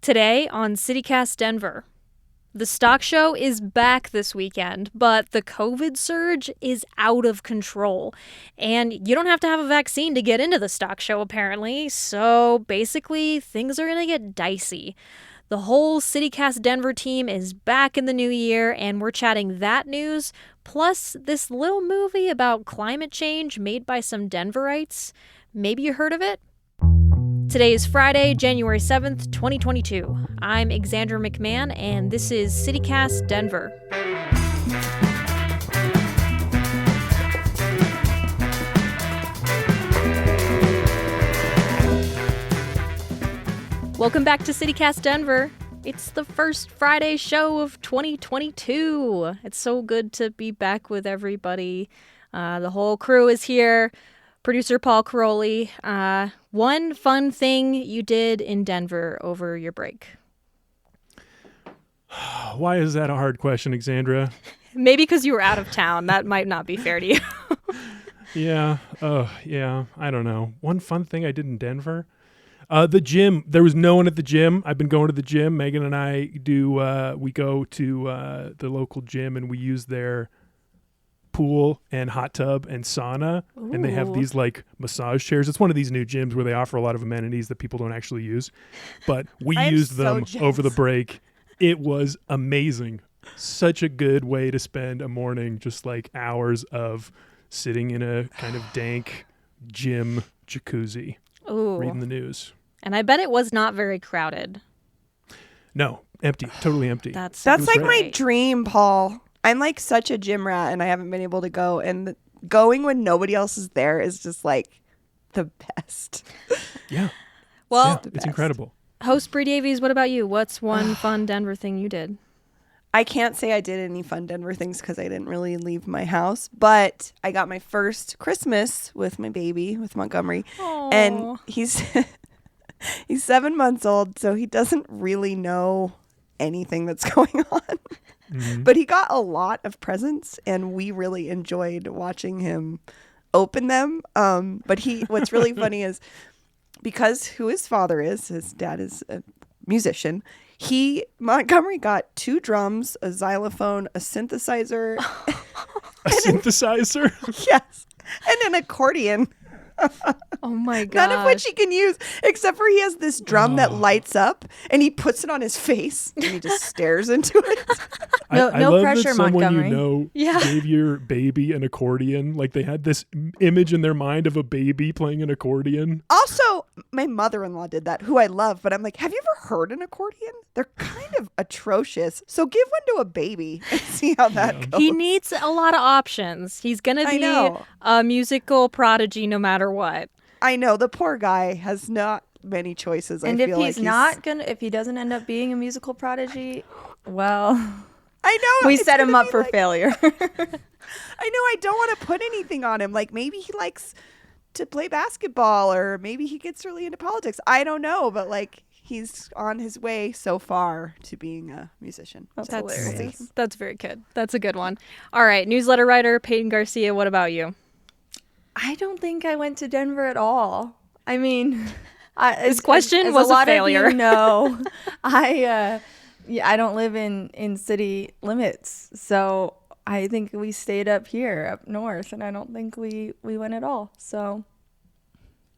Today on CityCast Denver. The stock show is back this weekend, but the COVID surge is out of control. And you don't have to have a vaccine to get into the stock show, apparently. So basically, things are going to get dicey. The whole CityCast Denver team is back in the new year, and we're chatting that news, plus this little movie about climate change made by some Denverites. Maybe you heard of it? Today is Friday, January 7th, 2022. I'm Xandra McMahon, and this is CityCast Denver. Welcome back to CityCast Denver. It's the first Friday show of 2022. It's so good to be back with everybody. The whole crew is here. Producer Paul Karolyi, one fun thing you did in Denver over your break? Why is that a hard question, Xandra? Maybe because you were out of town. That might not be fair to you. Yeah. I don't know. One fun thing I did in Denver? The gym. There was no one at the gym. I've been going to the gym. Megan and I we go to the local gym and we use their pool and hot tub and sauna. Ooh. And they have these like massage chairs. It's one of these new gyms where they offer a lot of amenities that people don't actually use, but we used them over the break. It was amazing. Such a good way to spend a morning, just like hours of sitting in a kind of dank gym jacuzzi. Ooh. Reading the news. And I bet it was not very crowded. No, empty, totally empty. That's like my dream, Paul. I'm like such a gym rat and I haven't been able to go. And going when nobody else is there is just like the best. Yeah. Well, yeah, it's incredible. Host Bree Davies, what about you? What's one fun Denver thing you did? I can't say I did any fun Denver things because I didn't really leave my house. But I got my first Christmas with my baby, with Montgomery. Aww. And he's 7 months old, so he doesn't really know anything that's going on. Mm-hmm. But he got a lot of presents, and we really enjoyed watching him open them. But what's really funny is because who his father is, his dad is a musician. Montgomery got 2 drums, a xylophone, a synthesizer. A synthesizer? Yes. And an accordion. Oh my god! None of which he can use, except for he has this drum that lights up, and he puts it on his face, and he just stares into it. No love pressure, that someone Montgomery. Gave your baby an accordion. Like they had this image in their mind of a baby playing an accordion. Also, my mother-in-law did that, who I love, but I'm like, have you ever heard an accordion? They're kind of atrocious. So give one to a baby and see how that goes. He needs a lot of options. He's gonna be a musical prodigy no matter what. I know, the poor guy has not many choices. And if he doesn't end up being a musical prodigy, well, I know we set him up for failure. I know, I don't want to put anything on him. Like maybe he likes to play basketball, or maybe he gets really into politics. I don't know, but like he's on his way so far to being a musician. That's hilarious. That's very good. That's a good one. All right, newsletter writer Peyton Garcia, what about you? I don't think I went to Denver at all. I mean, this question was a failure. No, I don't live in city limits, so I think we stayed up here, up north, and I don't think we went at all. So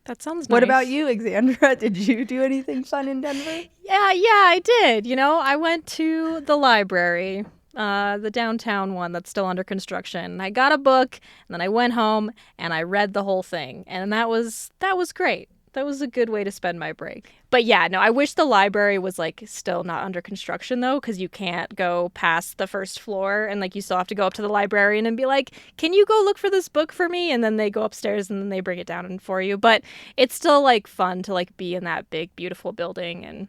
that sounds nice. What about you, Xandra? Did you do anything fun in Denver? Yeah, I did. I went to the library. The downtown one that's still under construction. I got a book, and then I went home and I read the whole thing, and that was great. That was a good way to spend my break. But yeah, no, I wish the library was like still not under construction though, because you can't go past the first floor, and like you still have to go up to the librarian and be like, "Can you go look for this book for me?" And then they go upstairs and then they bring it down for you. But it's still like fun to like be in that big beautiful building. And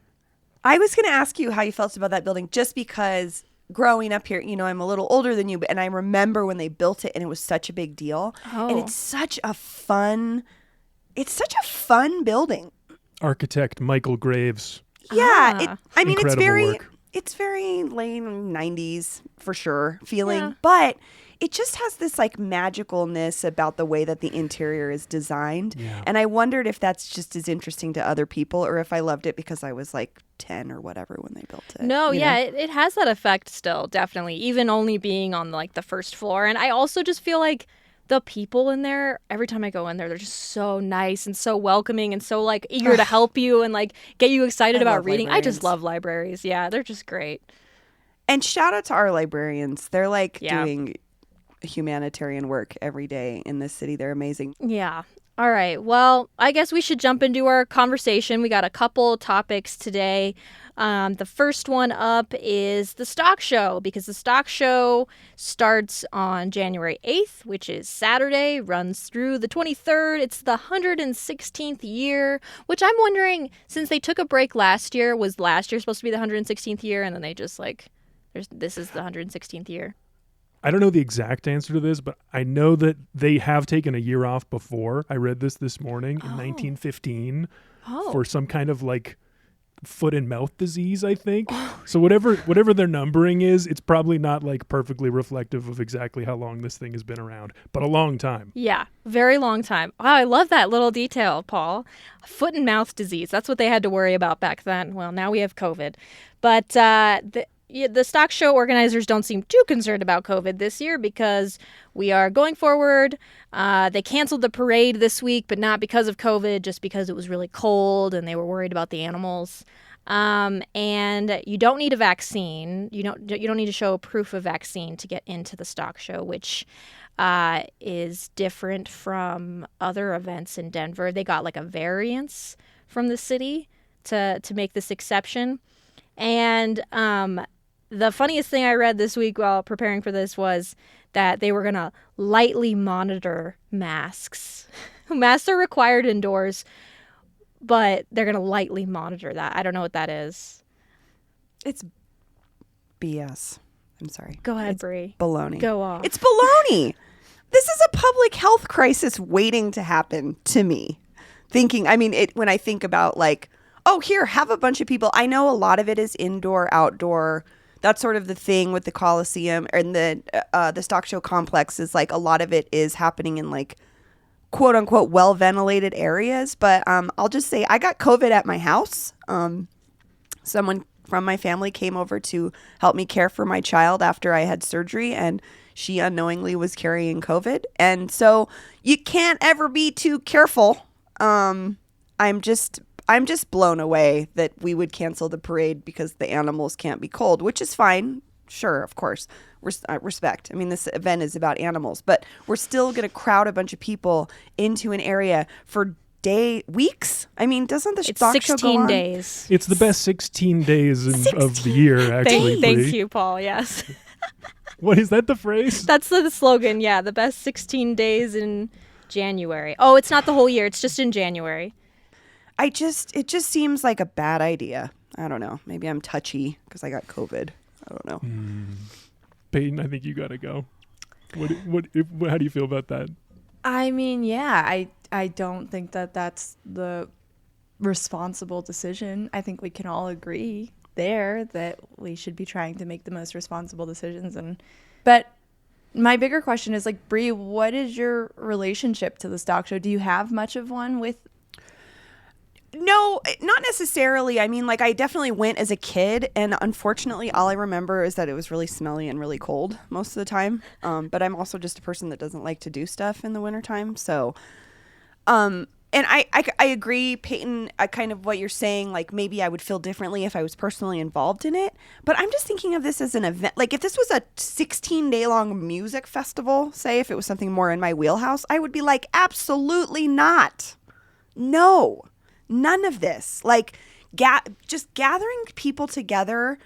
I was going to ask you how you felt about that building, just because growing up here, I'm a little older than you, and I remember when they built it and it was such a big deal. Oh. And it's such a fun building. Architect Michael Graves. Yeah. It's very work. It's very late 90s for sure feeling, yeah. But it just has this like magicalness about the way that the interior is designed. Yeah. And I wondered if that's just as interesting to other people or if I loved it because I was like 10 or whatever when they built it. No, you yeah, know? it has that effect still, definitely, even only being on like the first floor. And I also just feel like the people in there, every time I go in there, they're just so nice and so welcoming and so like eager to help you and like get you excited I about love reading. I just librarians. love libraries. Yeah, they're just great. And shout out to our librarians. They're like Yeah. doing humanitarian work every day in this city. They're amazing. Yeah. All right. Well, I guess we should jump into our conversation. We got a couple topics today. The first one up is the stock show, because the stock show starts on January 8th, which is Saturday, runs through the 23rd. It's the 116th year, which I'm wondering, since they took a break last year, was last year supposed to be the 116th year? And then they just like, this is the 116th year. I don't know the exact answer to this, but I know that they have taken a year off before. I read this morning in 1915 for some kind of like foot and mouth disease, I think. So whatever their numbering is, it's probably not like perfectly reflective of exactly how long this thing has been around, but a long time. Yeah, very long time. Wow, I love that little detail, Paul. Foot and mouth disease. That's what they had to worry about back then. Well, now we have COVID. But the stock show organizers don't seem too concerned about COVID this year because we are going forward. They canceled the parade this week, but not because of COVID, just because it was really cold and they were worried about the animals. And you don't need a vaccine. You don't need to show proof of vaccine to get into the stock show, which is different from other events in Denver. They got like a variance from the city to make this exception. And the funniest thing I read this week while preparing for this was that they were going to lightly monitor masks. Masks are required indoors, but they're going to lightly monitor that. I don't know what that is. It's BS. I'm sorry. Go ahead, It's Bree. baloney. Go off. It's baloney. This is a public health crisis waiting to happen to me. When I think about like, oh, here, have a bunch of people. I know a lot of it is indoor, outdoor. That's sort of the thing with the Coliseum and the stock show complex is like a lot of it is happening in like quote unquote well ventilated areas. But I'll just say I got COVID at my house. Someone from my family came over to help me care for my child after I had surgery, and she unknowingly was carrying COVID. And so you can't ever be too careful. I'm just blown away that we would cancel the parade because the animals can't be cold, which is fine. Sure, of course. Respect. I mean, this event is about animals, but we're still going to crowd a bunch of people into an area for weeks. I mean, doesn't the It's stock show go 16 on? days. It's the best 16 days of the year, actually. Thank Bree. you, Paul. Yes. What is that, the phrase? That's the slogan. Yeah, the best 16 days in January. Oh, it's not the whole year. It's just in January. It just seems like a bad idea. I don't know. Maybe I'm touchy because I got COVID. I don't know. Peyton, I think you got to go. How do you feel about that? I mean, yeah, I don't think that that's the responsible decision. I think we can all agree there that we should be trying to make the most responsible decisions. But my bigger question is like, Bree, what is your relationship to the stock show? Do you have much of one with? No, not necessarily. I mean, like I definitely went as a kid, and unfortunately all I remember is that it was really smelly and really cold most of the time. But I'm also just a person that doesn't like to do stuff in the wintertime. So, and I agree, Peyton, kind of what you're saying, like maybe I would feel differently if I was personally involved in it. But I'm just thinking of this as an event. Like if this was a 16-day long music festival, say if it was something more in my wheelhouse, I would be like, absolutely not. No. None of this, like just gathering people together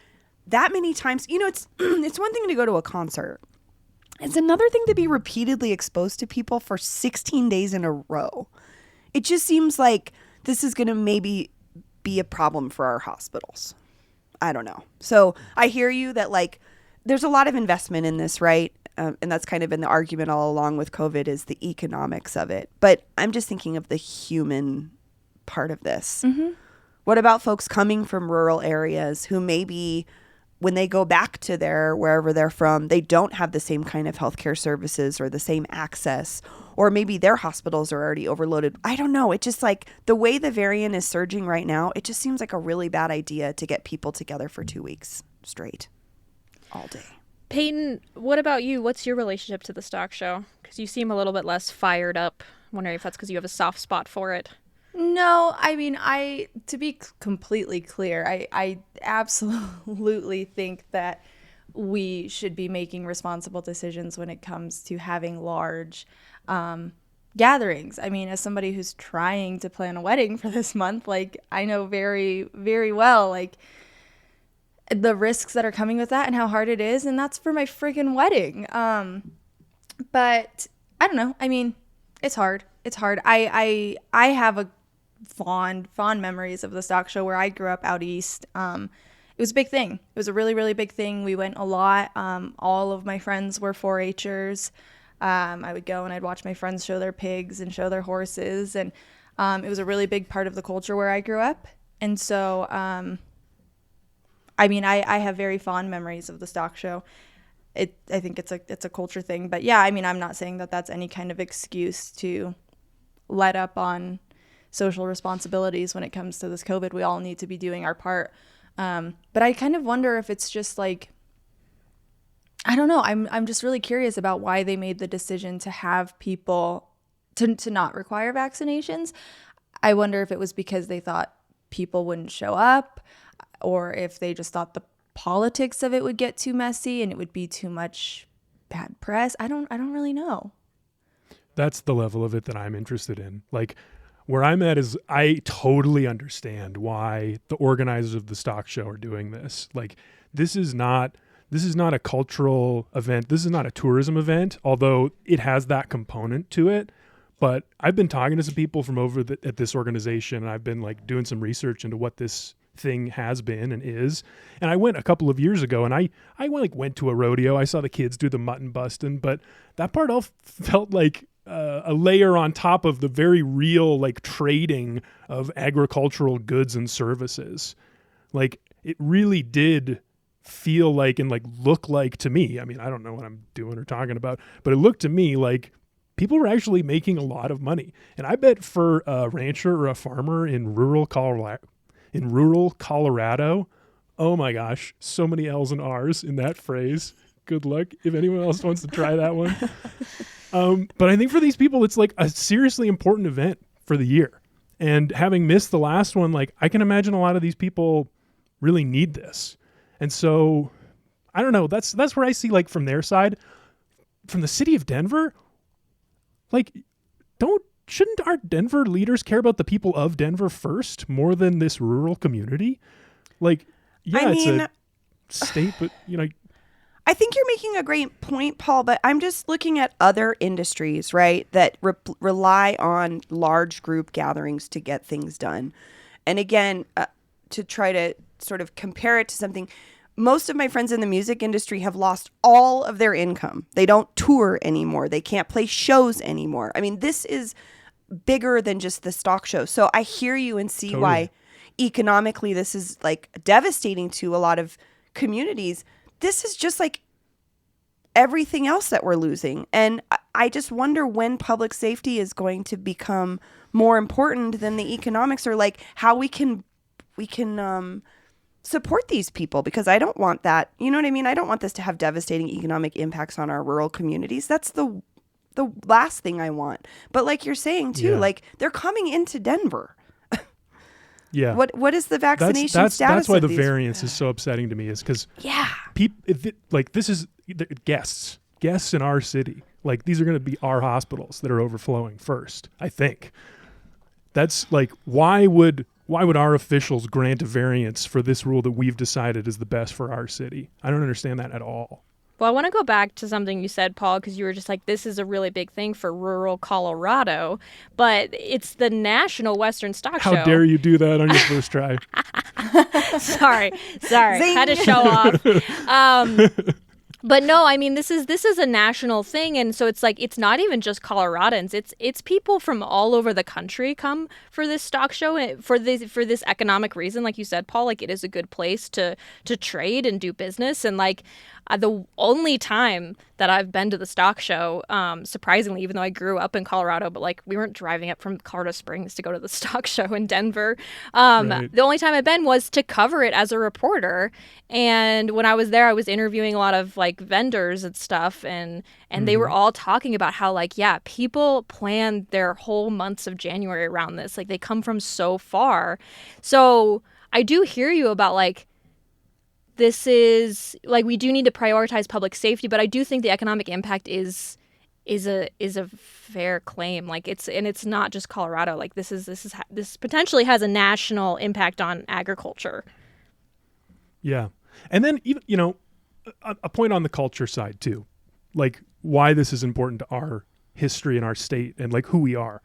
that many times. You know, it's one thing to go to a concert. It's another thing to be repeatedly exposed to people for 16 days in a row. It just seems like this is going to maybe be a problem for our hospitals. I don't know. So I hear you that like there's a lot of investment in this, right? And that's kind of been the argument all along with COVID is the economics of it. But I'm just thinking of the human part of this. What about folks coming from rural areas who maybe when they go back to wherever they're from, they don't have the same kind of healthcare services or the same access, or maybe their hospitals are already overloaded. I don't know. It just like the way the variant is surging right now, it just seems like a really bad idea to get people together for 2 weeks straight all day. Peyton, what about you? What's your relationship to the stock show? Because you seem a little bit less fired up. I'm wondering if that's because you have a soft spot for it. No, I mean, to be completely clear, I absolutely think that we should be making responsible decisions when it comes to having large gatherings. I mean, as somebody who's trying to plan a wedding for this month, like, I know very, very well, like, the risks that are coming with that and how hard it is, and that's for my freaking wedding. But I don't know. I mean, it's hard. It's hard. I have a fond memories of the stock show where I grew up out east. It was a big thing. It was a really, really big thing. We went a lot. All of my friends were 4-H'ers. I would go and I'd watch my friends show their pigs and show their horses. And it was a really big part of the culture where I grew up. And so, I mean, I have very fond memories of the stock show. I think it's a culture thing. But yeah, I mean, I'm not saying that that's any kind of excuse to let up on social responsibilities when it comes to this COVID. We all need to be doing our part. But I kind of wonder if it's just like, I don't know. I'm just really curious about why they made the decision to have people to not require vaccinations. I wonder if it was because they thought people wouldn't show up, or if they just thought the politics of it would get too messy and it would be too much bad press. I don't really know. That's the level of it that I'm interested in. Like, where I'm at is I totally understand why the organizers of the stock show are doing this. Like, this is not a cultural event. This is not a tourism event, although it has that component to it. But I've been talking to some people from at this organization, and I've been like doing some research into what this thing has been and is. And I went a couple of years ago, and I went to a rodeo. I saw the kids do the mutton busting, but that part all felt like a layer on top of the very real like trading of agricultural goods and services. Like, it really did feel like and like look like to me. I mean, I don't know what I'm doing or talking about, but it looked to me like people were actually making a lot of money. And I bet for a rancher or a farmer in rural Colorado, oh my gosh, so many L's and R's in that phrase. Good luck if anyone else wants to try that one. But I think for these people, it's like a seriously important event for the year. And having missed the last one, like, I can imagine a lot of these people really need this. And so, I don't know, that's where I see, like, from their side, from the city of Denver, like, shouldn't our Denver leaders care about the people of Denver first more than this rural community? Like, yeah, it's a state, but, you know, I think you're making a great point, Paul, but I'm just looking at other industries, right, that rely on large group gatherings to get things done. And again, to try to sort of compare it to something, most of my friends in the music industry have lost all of their income. They don't tour anymore. They can't play shows anymore. I mean, this is bigger than just the stock show. So I hear you and see why economically this is like devastating to a lot of communities. This is just like everything else that we're losing. And I just wonder when public safety is going to become more important than the economics, or like how we can support these people, because I don't want that. You know what I mean? I don't want this to have devastating economic impacts on our rural communities. That's the last thing I want. But like you're saying too, like, they're coming into Denver. Yeah. What is the vaccination status? That's why the variance is so upsetting to me, is because this is guests in our city. Like, these are going to be our hospitals that are overflowing first, I think. That's like, why would our officials grant a variance for this rule that we've decided is the best for our city? I don't understand that at all. Well, I want to go back to something you said, Paul, because you were just like, this is a really big thing for rural Colorado, but it's the National Western Stock Show. How dare you do that on your first try? Sorry. Had to show off. But no, I mean this is a national thing, and so it's like it's not even just Coloradans. It's people from all over the country come for this stock show for this economic reason, like you said, Paul. Like it is a good place to trade and do business, and like the only time that I've been to the stock show, surprisingly, even though I grew up in Colorado, but like we weren't driving up from Colorado Springs to go to the stock show in Denver. Right. The only time I've been was to cover it as a reporter. And when I was there, I was interviewing a lot of like vendors and stuff, and they were all talking about how like, yeah, people plan their whole months of January around this. Like they come from so far. So I do hear you about like, this is like, we do need to prioritize public safety, but I do think the economic impact is a fair claim. Like it's not just Colorado. Like this potentially has a national impact on agriculture. Yeah. And then even, a point on the culture side too, like why this is important to our history and our state and like who we are.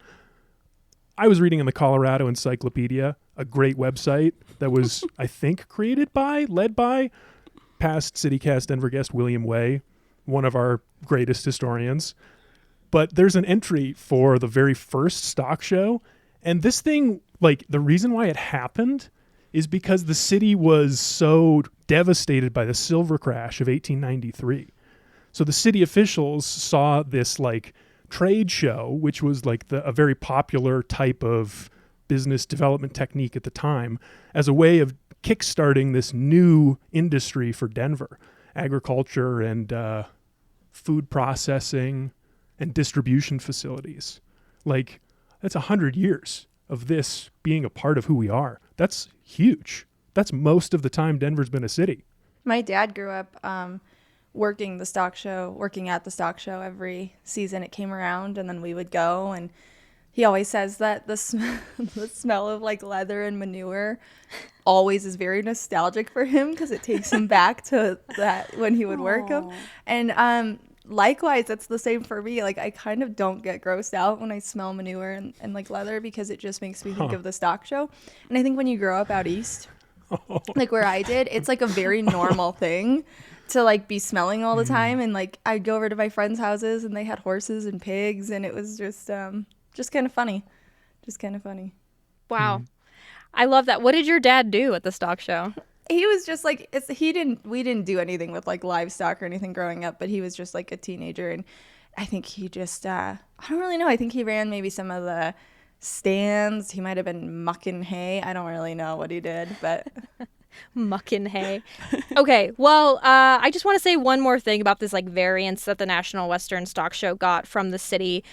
I was reading in the Colorado Encyclopedia, a great website that was, I think, led by past CityCast Denver guest William Way, one of our greatest historians. But there's an entry for the very first stock show. And this thing, like the reason why it happened is because the city was so devastated by the silver crash of 1893. So the city officials saw this like trade show, which was like a very popular type of business development technique at the time, as a way of kickstarting this new industry for Denver, agriculture and food processing and distribution facilities. Like that's 100 years of this being a part of who we are. That's huge. That's most of the time Denver's been a city. My dad grew up working at the stock show every season it came around, and then we would go, and he always says that the smell of like leather and manure always is very nostalgic for him because it takes him back to that when he would work them. And likewise, that's the same for me. Like I kind of don't get grossed out when I smell manure and like leather because it just makes me think of the stock show. And I think when you grow up out east, like where I did, it's like a very normal thing to like be smelling all the time. And like I'd go over to my friends' houses and they had horses and pigs, and it was just kind of funny. Wow. I love that. What did your dad do at the stock show? He was just like, we didn't do anything with like livestock or anything growing up, but he was just like a teenager. And I think he just, I don't really know. I think he ran maybe some of the stands. He might have been mucking hay. I don't really know what he did, but mucking hay. Okay, well, I just want to say one more thing about this like variance that the National Western Stock Show got from the city,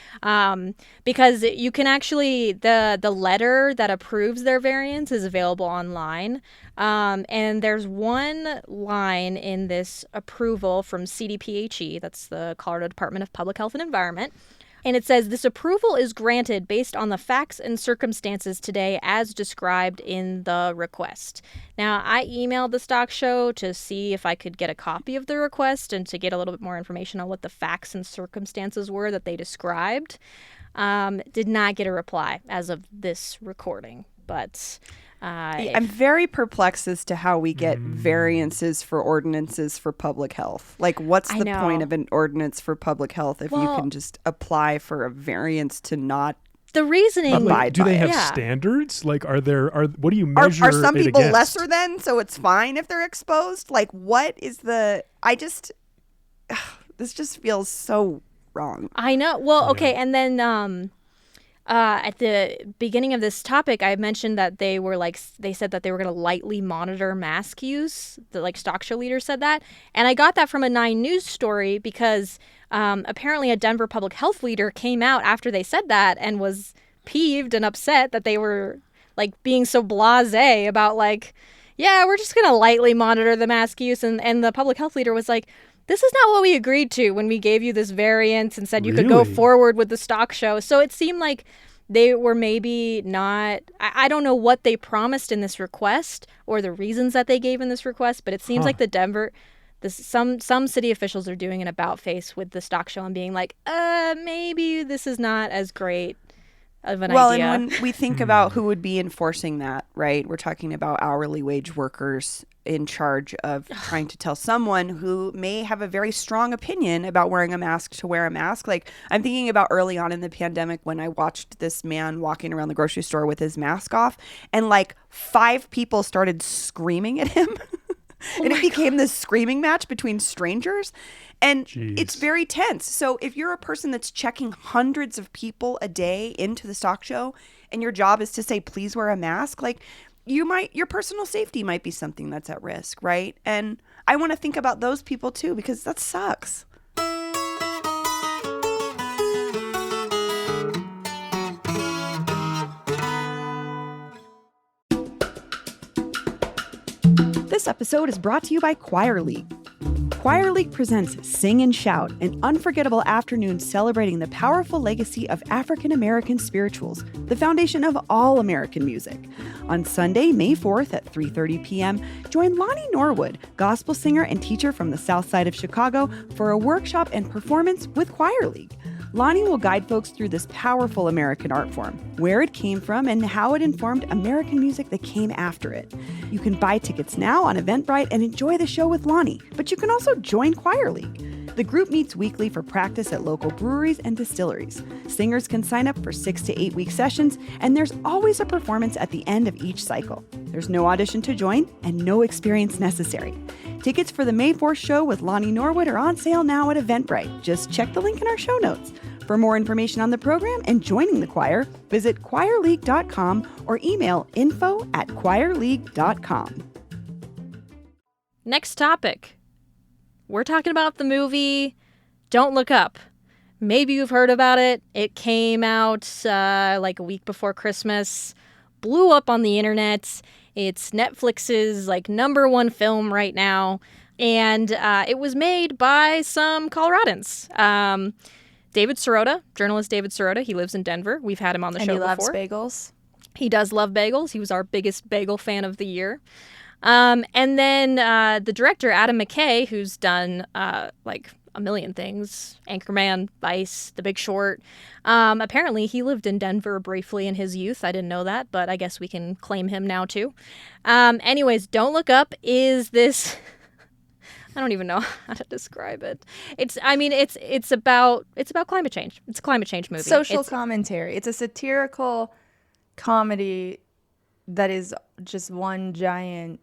because you can actually the letter that approves their variance is available online, and there's one line in this approval from CDPHE, that's the Colorado Department of Public Health and Environment. And it says, this approval is granted based on the facts and circumstances today as described in the request. Now, I emailed the stock show to see if I could get a copy of the request and to get a little bit more information on what the facts and circumstances were that they described. Did not get a reply as of this recording, but I'm very perplexed as to how we get variances for ordinances for public health. Like, what's the point of an ordinance for public health if you can just apply for a variance to not the reasoning abide like, do they by have it? standards? Like, what do you measure? Are some it people against? lesser than, so it's fine if they're exposed? Like, what is the? This just feels so wrong. I know. Well, okay, and then at the beginning of this topic, I mentioned that they said that they were going to lightly monitor mask use. The stock show leader said that. And I got that from a 9 News story because apparently a Denver public health leader came out after they said that and was peeved and upset that they were being so blasé about yeah, we're just going to lightly monitor the mask use. And the public health leader was like, this is not what we agreed to when we gave you this variance and said you could go forward with the stock show. So it seemed like they were maybe not, I don't know what they promised in this request or the reasons that they gave in this request, but it seems like some city officials are doing an about face with the stock show and being like, maybe this is not as great of an idea. Well, and when we think about who would be enforcing that, right? We're talking about hourly wage workers. in charge of trying to tell someone who may have a very strong opinion about wearing a mask to wear a mask. Like, I'm thinking about early on in the pandemic when I watched this man walking around the grocery store with his mask off, and like 5 people started screaming at him. And it became this screaming match between strangers. And it's very tense. So if you're a person that's checking hundreds of people a day into the stock show, and your job is to say, please wear a mask, like, your personal safety might be something that's at risk, right? And I want to think about those people too, because that sucks. This episode is brought to you by Choir League. Choir League presents Sing and Shout, an unforgettable afternoon celebrating the powerful legacy of African American spirituals, the foundation of all American music. On Sunday, May 4th at 3:30 p.m., join Lonnie Norwood, gospel singer and teacher from the South Side of Chicago, for a workshop and performance with Choir League. Lonnie will guide folks through this powerful American art form, where it came from, and how it informed American music that came after it. You can buy tickets now on Eventbrite and enjoy the show with Lonnie, but you can also join Choir League. The group meets weekly for practice at local breweries and distilleries. Singers can sign up for 6 to 8 week sessions, and there's always a performance at the end of each cycle. There's no audition to join and no experience necessary. Tickets for the May 4th show with Lonnie Norwood are on sale now at Eventbrite. Just check the link in our show notes. For more information on the program and joining the choir, visit choirleague.com or email info@choirleague.com. Next topic. We're talking about the movie Don't Look Up. Maybe you've heard about it. It came out like a week before Christmas, blew up on the internet. It's Netflix's like #1 film right now, and it was made by some Coloradans. David Sirota, journalist David Sirota, he lives in Denver. We've had him on the show before. And he loves bagels. He does love bagels. He was our biggest bagel fan of the year. And then the director, Adam McKay, who's done like a million things, Anchorman, Vice, The Big Short. Apparently, he lived in Denver briefly in his youth. I didn't know that, but I guess we can claim him now, too. Anyways, Don't Look Up is this... I don't even know how to describe it. It's about climate change. It's a climate change movie. Social commentary. It's a satirical comedy that is just one giant...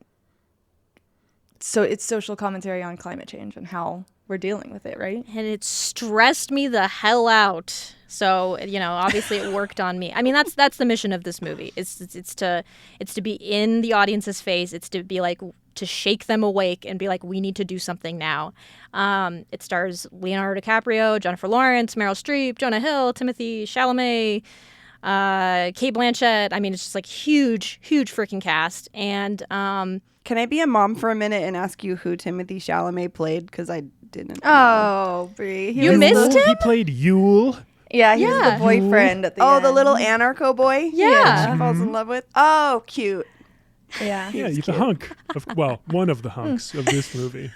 So it's social commentary on climate change and how we're dealing with it, right? And it stressed me the hell out. So, obviously it worked on me. I mean, that's the mission of this movie. It's to be in the audience's face. It's to be like, to shake them awake and be like, we need to do something now. It stars Leonardo DiCaprio, Jennifer Lawrence, Meryl Streep, Jonah Hill, Timothée Chalamet, Cate Blanchett. I mean, it's just like huge freaking cast. And can I be a mom for a minute and ask you who Timothée Chalamet played? Because I didn't. Oh, Bree. You missed him? He played Yule. Yeah, he was the boyfriend at the end. The little anarcho boy? Yeah. She falls in love with? Oh, cute. Yeah. Yeah, he's a hunk. One of the hunks of this movie.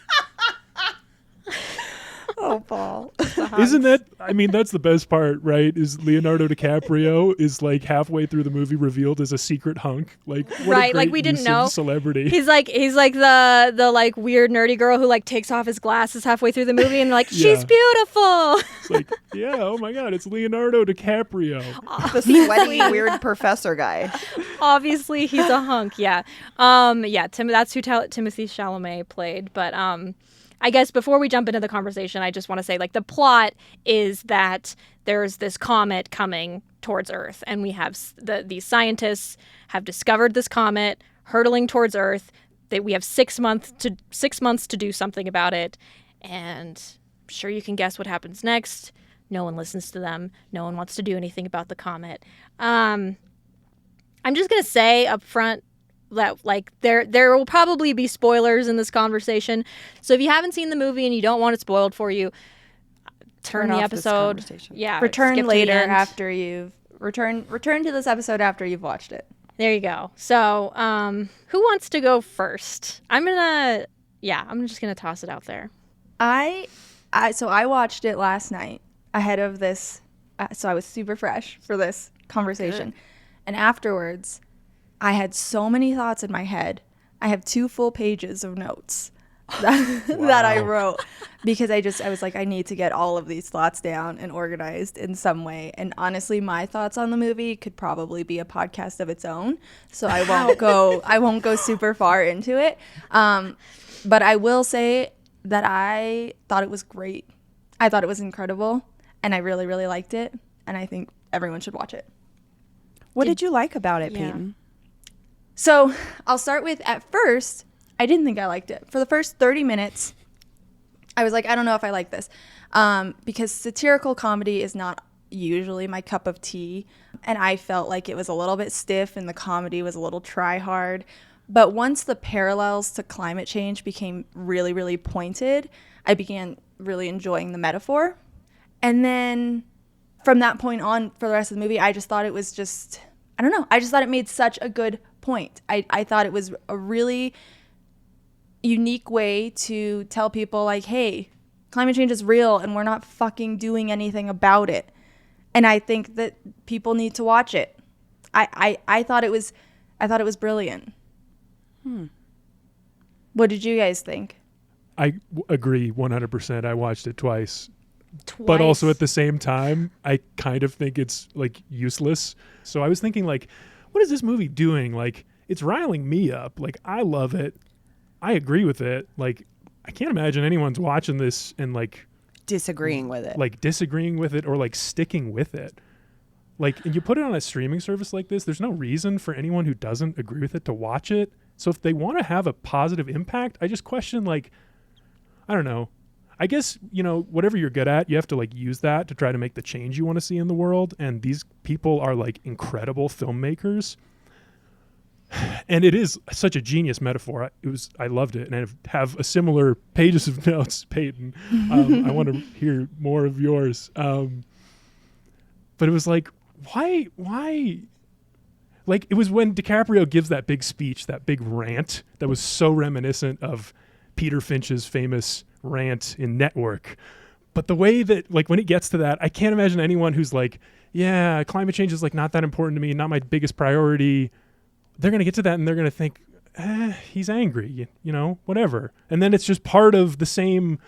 Oh, Paul. Isn't that, that's the best part, right? Is Leonardo DiCaprio is like halfway through the movie revealed as a secret hunk. Like, what right, a great like we didn't use know. of celebrity. He's like the like weird nerdy girl who like takes off his glasses halfway through the movie and like, she's beautiful. It's like, yeah, oh my God, it's Leonardo DiCaprio. The sweaty, weird professor guy. Obviously, he's a hunk, yeah. That's who Timothée Chalamet played, but I guess before we jump into the conversation, I just want to say, like, the plot is that there's this comet coming towards Earth, and we have these scientists have discovered this comet hurtling towards Earth. That we have 6 months to do something about it, and I'm sure you can guess what happens next. No one listens to them. No one wants to do anything about the comet. I'm just gonna say up front that like there will probably be spoilers in this conversation. So if you haven't seen the movie and you don't want it spoiled for you, turn the episode. Yeah, return later after you've return to this episode after you've watched it. There you go. So who wants to go first? I'm just gonna toss it out there. I watched it last night ahead of this, so I was super fresh for this conversation. Good. And afterwards I had so many thoughts in my head I have 2 full pages of notes that I wrote because I was like, I need to get all of these thoughts down and organized in some way. And honestly, my thoughts on the movie could probably be a podcast of its own. So I won't go super far into it. But I will say that I thought it was great. I thought it was incredible, and I really, really liked it. And I think everyone should watch it. What did you like about it, Peyton? So I'll start with, at first, I didn't think I liked it. For the first 30 minutes, I was like, I don't know if I like this. Because satirical comedy is not usually my cup of tea. And I felt like it was a little bit stiff and the comedy was a little try hard. But once the parallels to climate change became really, really pointed, I began really enjoying the metaphor. And then from that point on, for the rest of the movie, I just thought it was just, I don't know. I just thought it made such a good point. I thought it was a really unique way to tell people, like, hey, climate change is real and we're not fucking doing anything about it. And I think that people need to watch it. I thought it was brilliant. What did you guys think? I agree 100%. I watched it twice. But also at the same time, I kind of think it's like useless. So I was thinking, like, what is this movie doing? Like, it's riling me up. Like, I love it. I agree with it. Like, I can't imagine anyone's watching this and like disagreeing with it. Like disagreeing with it or like sticking with it. Like, and you put it on a streaming service like this, there's no reason for anyone who doesn't agree with it to watch it. So if they want to have a positive impact, I just question, like, I don't know. I guess, you know, whatever you're good at, you have to like use that to try to make the change you want to see in the world. And these people are like incredible filmmakers. And it is such a genius metaphor. I loved it. And I have a similar pages of notes, Peyton. I want to hear more of yours. But it was like, why? Like, it was when DiCaprio gives that big speech, that big rant that was so reminiscent of Peter Finch's famous rant in Network. But the way that, like, when it gets to that, I can't imagine anyone who's like, yeah, climate change is like not that important to me, not my biggest priority. They're going to get to that and they're going to think, he's angry, you know, whatever. And then it's just part of the same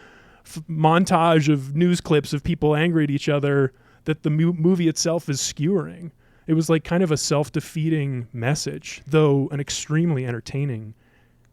montage of news clips of people angry at each other that the movie itself is skewering. It was like kind of a self-defeating message, though an extremely entertaining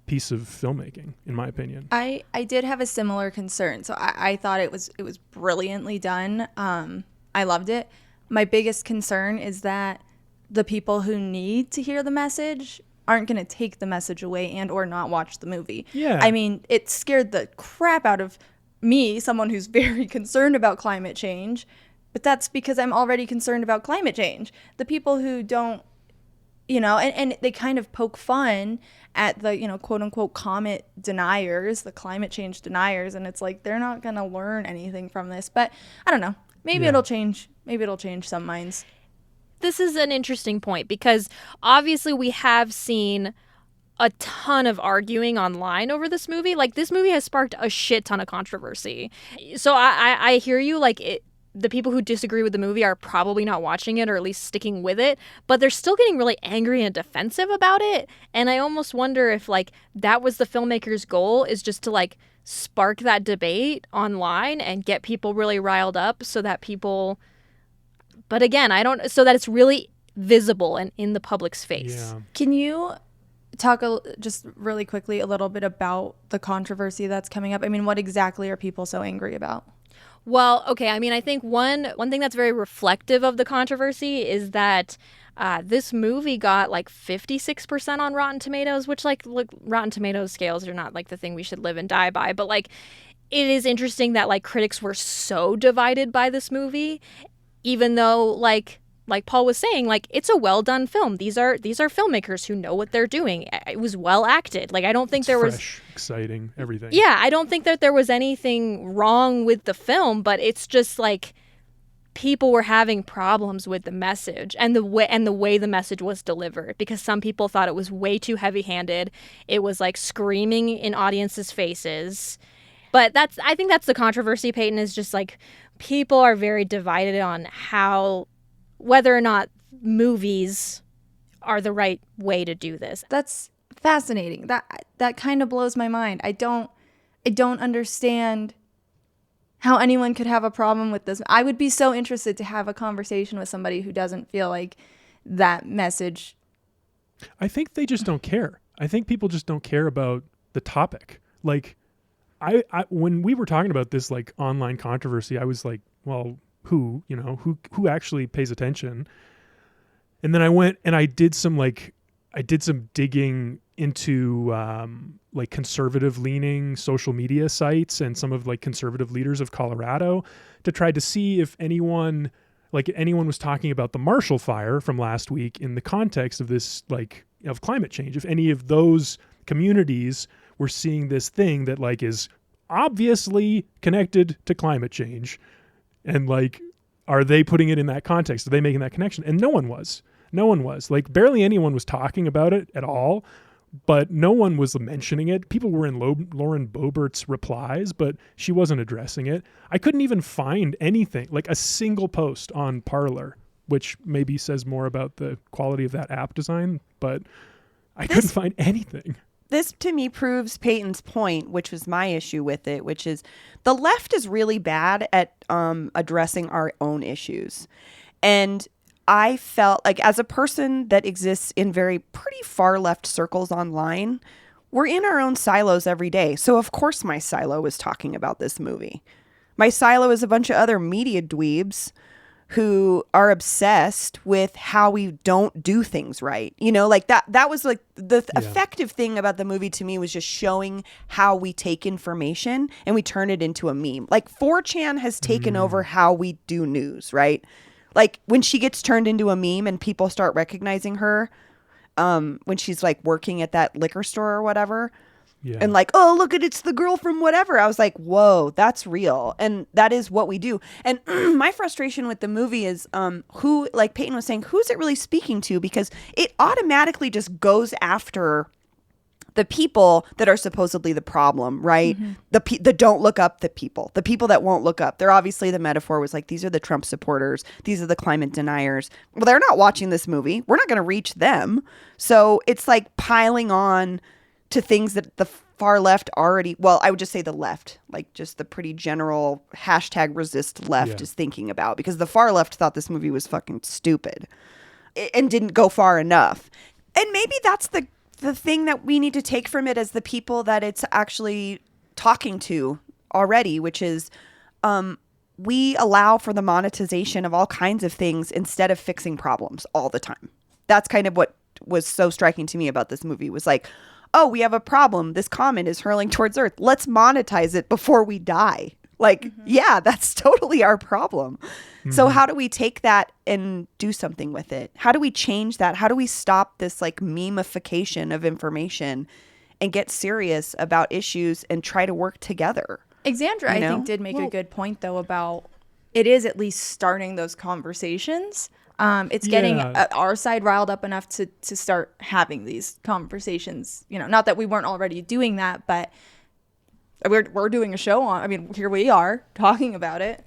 piece of filmmaking, in my opinion. I did have a similar concern. So I thought it was brilliantly done. I loved it. My biggest concern is that the people who need to hear the message aren't going to take the message away and or not watch the movie. Yeah. I mean, it scared the crap out of me, someone who's very concerned about climate change, but that's because I'm already concerned about climate change. The people who don't, you know, and they kind of poke fun at the, you know, quote unquote climate deniers, the climate change deniers, and it's like they're not going to learn anything from this. But I don't know. Maybe it'll change. Maybe it'll change some minds. This is an interesting point because obviously we have seen a ton of arguing online over this movie. Like, this movie has sparked a shit ton of controversy. So I hear you. Like, the people who disagree with the movie are probably not watching it or at least sticking with it, but they're still getting really angry and defensive about it. And I almost wonder if, like, that was the filmmaker's goal, is just to, like, spark that debate online and get people really riled up so that people... But again, so that it's really visible and in the public's face. Yeah. Can you talk just really quickly a little bit about the controversy that's coming up? I mean, what exactly are people so angry about? Well, okay. I mean, I think one thing that's very reflective of the controversy is that this movie got like 56% on Rotten Tomatoes, which like Rotten Tomatoes scales are not like the thing we should live and die by. But like, it is interesting that like critics were so divided by this movie, even though like Paul was saying, like, it's a well done film. These are filmmakers who know what they're doing. It was well acted. Like, I don't think there was fresh, exciting, everything. Yeah, I don't think that there was anything wrong with the film, but it's just like people were having problems with the message and the way the message was delivered, because some people thought it was way too heavy-handed. It was like screaming in audiences' faces. But I think that's the controversy, Peyton, is just like people are very divided on whether or not movies are the right way to do this. That's fascinating. That kind of blows my mind. I don't understand how anyone could have a problem with this. I would be so interested to have a conversation with somebody who doesn't feel like that message. I think they just don't care. I think people just don't care about the topic. Like, I when we were talking about this like online controversy, I was like, well, who actually pays attention? And then I went and I did some digging into like conservative leaning social media sites and some of like conservative leaders of Colorado to try to see if anyone was talking about the Marshall Fire from last week in the context of this, like, of climate change. If any of those communities were seeing this thing that like is obviously connected to climate change, and like, are they putting it in that context? Are they making that connection? And no one was. Like, barely anyone was talking about it at all, but no one was mentioning it. People were in Lauren Boebert's replies, but she wasn't addressing it. I couldn't even find anything, like a single post on Parler, which maybe says more about the quality of that app design, but I couldn't find anything. This to me proves Peyton's point, which was my issue with it, which is the left is really bad at addressing our own issues. And I felt like, as a person that exists in pretty far left circles online, we're in our own silos every day. So of course my silo is talking about this movie. My silo is a bunch of other media dweebs who are obsessed with how we don't do things right. You know, like that was like the effective thing about the movie to me, was just showing how we take information and we turn it into a meme. Like 4chan has taken over how we do news, right? Like when she gets turned into a meme and people start recognizing her when she's like working at that liquor store or whatever. Yeah. And like, oh, look it's the girl from whatever. I was like, whoa, that's real. And that is what we do. And my frustration with the movie is who, like Peyton was saying, who's it really speaking to? Because it automatically just goes after the people that are supposedly the problem, right? Mm-hmm. The don't look up the people that won't look up. They're obviously, the metaphor was like, these are the Trump supporters. These are the climate deniers. Well, they're not watching this movie. We're not going to reach them. So it's like piling on to things that the far left already, well, I would just say the left, like just the pretty general #resist left is thinking about, because the far left thought this movie was fucking stupid and didn't go far enough. And maybe that's the thing that we need to take from it as the people that it's actually talking to already, which is we allow for the monetization of all kinds of things instead of fixing problems all the time. That's kind of what was so striking to me about this movie, was like, oh, we have a problem. This comet is hurling towards Earth. Let's monetize it before we die. Like, yeah, that's totally our problem. Mm-hmm. So how do we take that and do something with it? How do we change that? How do we stop this like memification of information and get serious about issues and try to work together? Xandra, I think, did make a good point, though, about it is at least starting those conversations. It's getting our side riled up enough to start having these conversations. You know, not that we weren't already doing that, but we're doing a show on. I mean, here we are talking about it.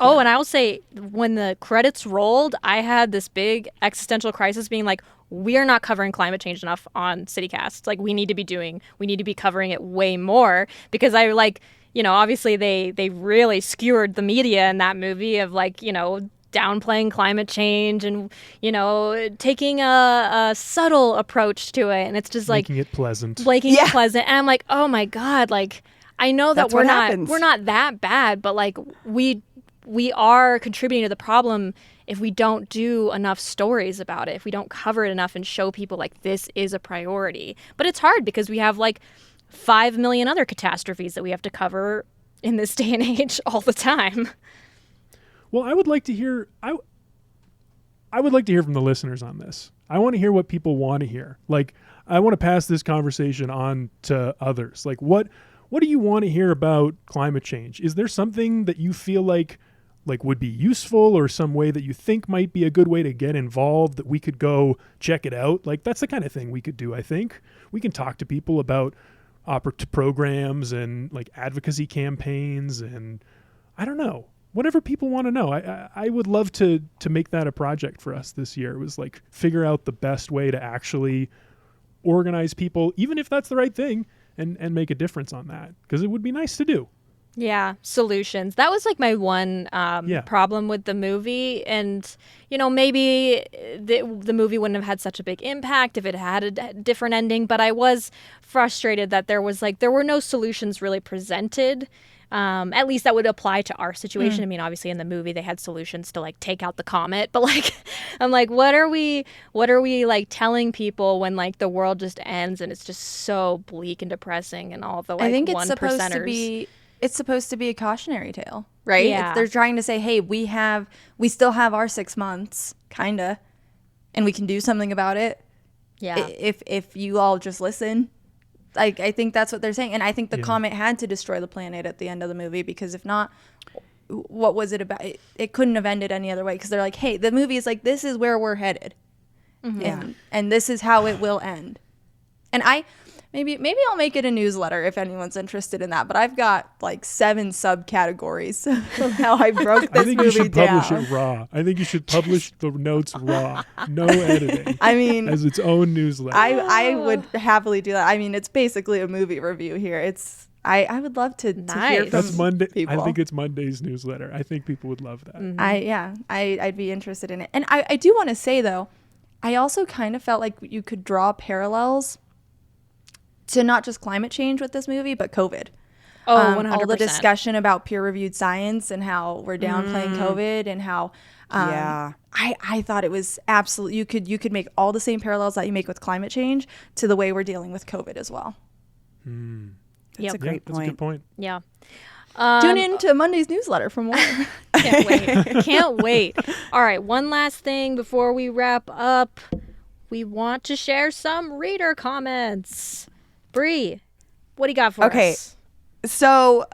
Oh, and I will say, when the credits rolled, I had this big existential crisis, being like, we are not covering climate change enough on CityCast. Like, we need to be covering it way more, because I like, you know, obviously they really skewered the media in that movie of like, you know, downplaying climate change and, you know, taking a subtle approach to it. And it's just like making it pleasant. And I'm like, oh my God, like, I know that we're not that bad, but like we are contributing to the problem if we don't do enough stories about it, if we don't cover it enough and show people like this is a priority. But it's hard because we have like 5 million other catastrophes that we have to cover in this day and age all the time. Well, I would like to hear I would like to hear from the listeners on this. I want to hear what people want to hear. Like, I want to pass this conversation on to others. Like, what do you want to hear about climate change? Is there something that you feel like would be useful, or some way that you think might be a good way to get involved that we could go check it out? Like, that's the kind of thing we could do, I think. We can talk to people about programs and like advocacy campaigns, and I don't know, whatever people want to know. I would love to make that a project for us this year. It was like, figure out the best way to actually organize people, even if that's the right thing, and make a difference on that, because it would be nice to do. Yeah, solutions. That was like my one problem with the movie. And, maybe the movie wouldn't have had such a big impact if it had a different ending. But I was frustrated that there were no solutions really presented. At least that would apply to our situation. I mean, obviously in the movie they had solutions to like take out the comet, but like, I'm like, what are we like telling people when like the world just ends and it's just so bleak and depressing and all the like I think it's 1%ers. It's supposed to be a cautionary tale, right? Yeah. They're trying to say, hey, we still have our 6 months, kinda, and we can do something about it. Yeah. If you all just listen. Like, I think that's what they're saying. And I think the comet had to destroy the planet at the end of the movie, because if not, what was it about? It couldn't have ended any other way, because they're like, hey, the movie is like, this is where we're headed. Mm-hmm. And this is how it will end. And maybe I'll make it a newsletter if anyone's interested in that. But I've got like 7 subcategories of how I broke this movie down. I think you should publish it raw. I think you should publish the notes raw. No editing. I mean, as its own newsletter. I would happily do that. I mean, it's basically a movie review here. I would love to hear from That's Monday. people. I think it's Monday's newsletter. I think people would love that. Mm-hmm. I'd be interested in it. And I do want to say, though, I also kind of felt like you could draw parallels to not just climate change with this movie, but COVID. Oh, 100%. All the discussion about peer-reviewed science and how we're downplaying COVID, and how I thought it was absolutely, you could make all the same parallels that you make with climate change to the way we're dealing with COVID as well. That's a great point. That's a good point. Yeah. Tune in to Monday's newsletter for more. Can't wait. All right, one last thing before we wrap up. We want to share some reader comments. Bree, what do you got for us? Okay, so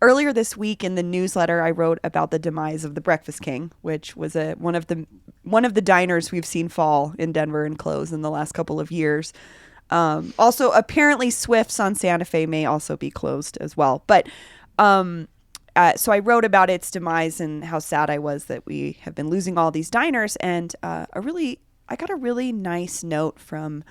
earlier this week in the newsletter, I wrote about the demise of the Breakfast King, which was one of the diners we've seen fall in Denver and close in the last couple of years. Also, apparently Swift's on Santa Fe may also be closed as well. But so I wrote about its demise and how sad I was that we have been losing all these diners. And I got a really nice note from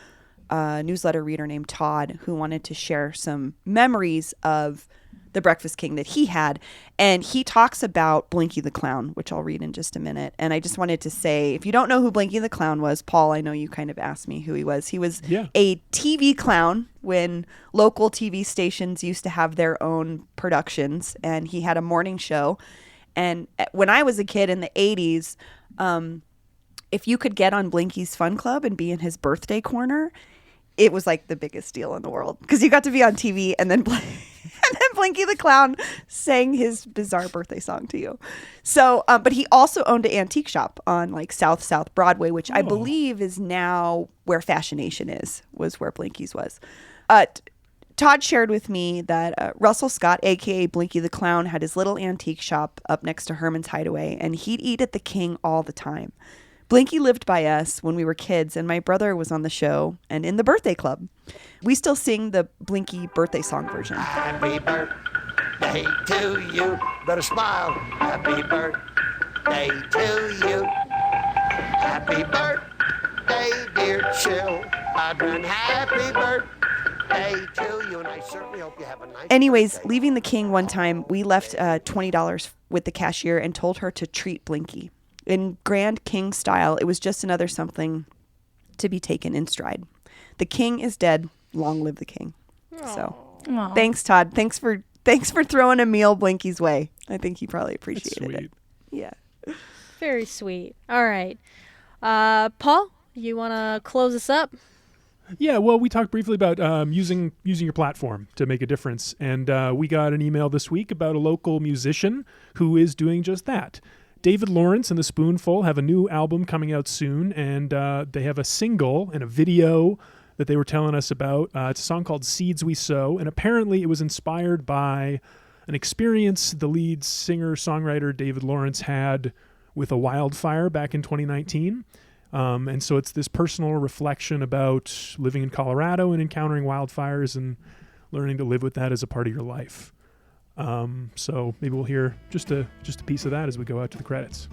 a newsletter reader named Todd, who wanted to share some memories of the Breakfast King that he had. And he talks about Blinky the Clown, which I'll read in just a minute. And I just wanted to say, if you don't know who Blinky the Clown was, Paul, I know you kind of asked me who he was. He was a TV clown when local TV stations used to have their own productions. And he had a morning show. And when I was a kid in the 80s, if you could get on Blinky's Fun Club and be in his birthday corner, it was like the biggest deal in the world, because you got to be on TV and then Blinky the Clown sang his bizarre birthday song to you. So, but he also owned an antique shop on like South Broadway, which I believe is now where Fascination was where Blinky's was. Todd shared with me that Russell Scott, aka Blinky the Clown, had his little antique shop up next to Herman's Hideaway, and he'd eat at the King all the time. Blinky lived by us when we were kids, and my brother was on the show and in the birthday club. We still sing the Blinky birthday song version. Happy birthday to you. Better smile. Happy birthday to you. Happy birthday, dear children. Happy birthday to you. And I certainly hope you have a nice Anyways, birthday. leaving the King one time, we left $20 with the cashier and told her to treat Blinky. In grand King style, it was just another something to be taken in stride. The King is dead. Long live the King. So, thanks, Todd. Thanks for throwing a meal Blinky's way. I think he probably appreciated it. Yeah. Very sweet. All right. Paul, you want to close us up? Yeah, well, we talked briefly about using your platform to make a difference. And we got an email this week about a local musician who is doing just that. David Lawrence and the Spoonful have a new album coming out soon, and they have a single and a video that they were telling us about. It's a song called Seeds We Sow, and apparently it was inspired by an experience the lead singer-songwriter David Lawrence had with a wildfire back in 2019. And so it's this personal reflection about living in Colorado and encountering wildfires and learning to live with that as a part of your life. So maybe we'll hear just a piece of that as we go out to the credits.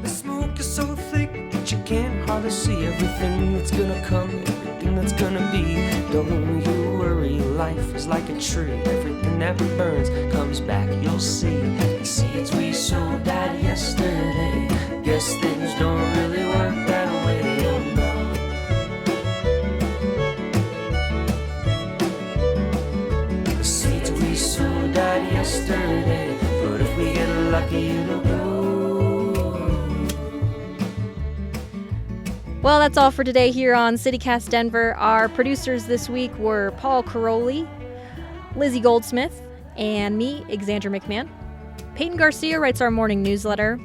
The smoke is so thick that you can't hardly see everything that's gonna come, everything tree. Everything that burns comes back, you'll see. The seeds we sowed died yesterday. Guess things don't really work that way, oh no. The seeds we sowed died yesterday, but if we get lucky it'll grow. Well, that's all for today here on CityCast Denver. Our producers this week were Paul Karolyi, Lizzie Goldsmith, and me, Xandra McMahon. Peyton Garcia writes our morning newsletter.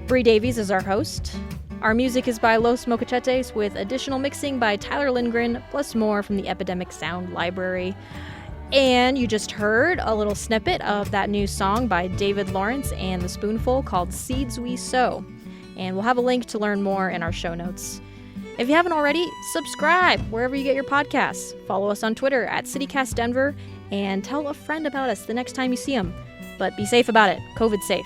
Bree Davies is our host. Our music is by Los Mocachetes with additional mixing by Tyler Lindgren, plus more from the Epidemic Sound Library. And you just heard a little snippet of that new song by David Lawrence and The Spoonful called Seeds We Sow. And we'll have a link to learn more in our show notes. If you haven't already, subscribe wherever you get your podcasts. Follow us on Twitter at CityCast Denver and tell a friend about us the next time you see them. But be safe about it. COVID safe.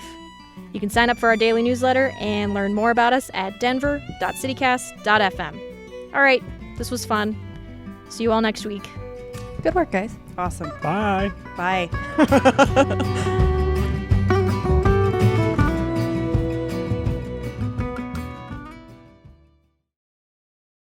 You can sign up for our daily newsletter and learn more about us at denver.citycast.fm. All right, this was fun. See you all next week. Good work, guys. Awesome. Bye. Bye.